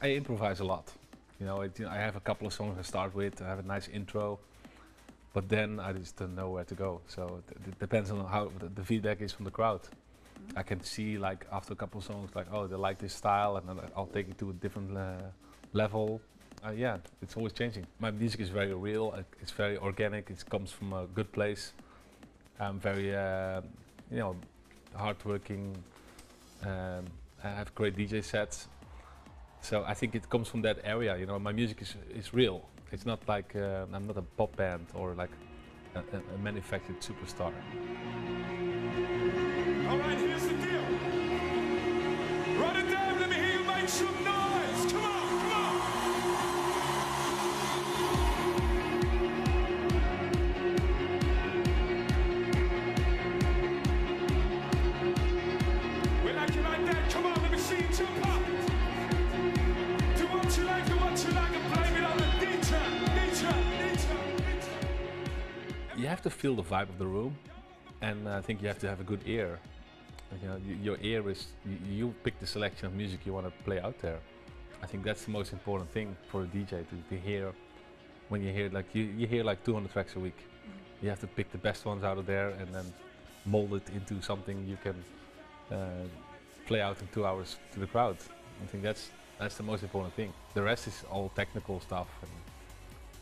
I improvise a lot. I have a couple of songs I start with. I have a nice intro, but then I just don't know where to go. So it depends on how the feedback is from the crowd. I can see like after a couple of songs, like, oh, they like this style, and then I'll take it to a different level. Yeah, it's always changing. My music is very real. It's very organic. It comes from a good place. I'm very, hardworking. I have great DJ sets. So I think it comes from that area. My music is real. It's not like I'm not a pop band or like a manufactured superstar. All right, here's the deal. Write it down. Let me hear you make some noise. Come on, come on. We like it like that. Come on, let me see you jump up. Do what you like, and blame it on the DJ. You have to feel the vibe of the room, and I think you have to have a good ear. Your ear is, you pick the selection of music you want to play out there. I think that's the most important thing for a DJ to hear. When you hear like you hear like 200 tracks a week, you have to pick the best ones out of there and then mold it into something you can play out in 2 hours to the crowd. I think that's the most important thing. The rest is all technical stuff, and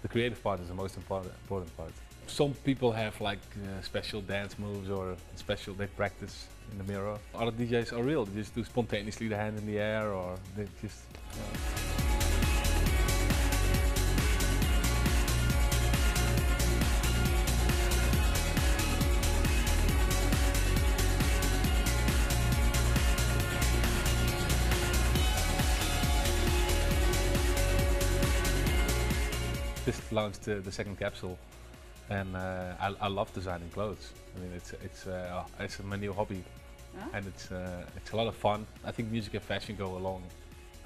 the creative part is the most important part. Some people have like special dance moves or they practice in the mirror. Other DJs are real, they just do spontaneously the hand in the air, or they just... Just launched the second capsule. And I love designing clothes. I mean, it's my new hobby, and it's a lot of fun. I think music and fashion go along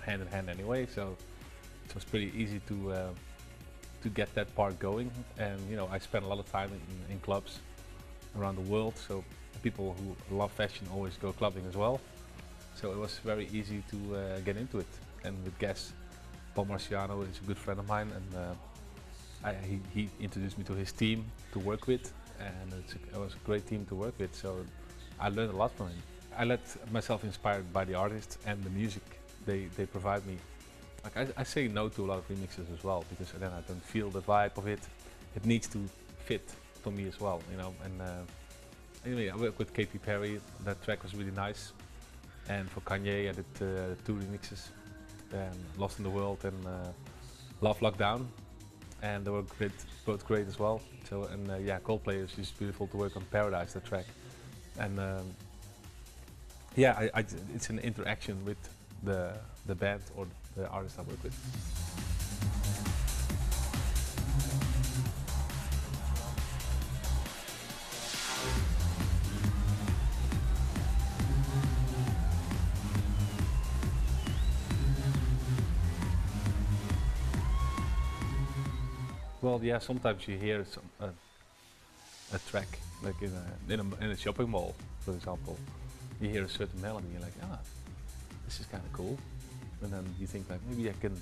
hand in hand anyway, so it was pretty easy to get that part going. And I spend a lot of time in clubs around the world, so people who love fashion always go clubbing as well. So it was very easy to get into it. And with guests, Paul Marciano is a good friend of mine, and he introduced me to his team to work with, and it was a great team to work with, so I learned a lot from him. I let myself inspired by the artists and the music they provide me. Like I say no to a lot of remixes as well, because then I don't feel the vibe of it. It needs to fit for me as well, and anyway, I worked with Katy Perry. That track was really nice, and for Kanye I did 2 remixes, Lost in the World and Love Lockdown. And they were both great as well. So yeah, Coldplay is just beautiful to work on. Paradise, the track, and yeah, it's an interaction with the band or the artist I work with. Well, yeah, sometimes you hear a track, like in a shopping mall, for example. You hear a certain melody, you're like, this is kind of cool. And then you think like, maybe I can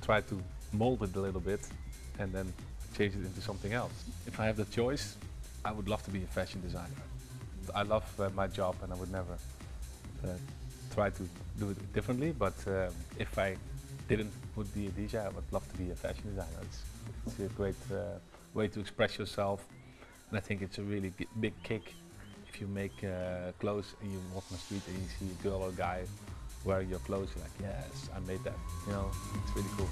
try to mold it a little bit and then change it into something else. If I have the choice, I would love to be a fashion designer. I love my job, and I would never try to do it differently, but if I would be a DJ, I would love to be a fashion designer. It's a great way to express yourself, and I think it's a really big kick if you make clothes and you walk on the street and you see a girl or a guy wearing your clothes. You're like, yes, I made that. It's really cool.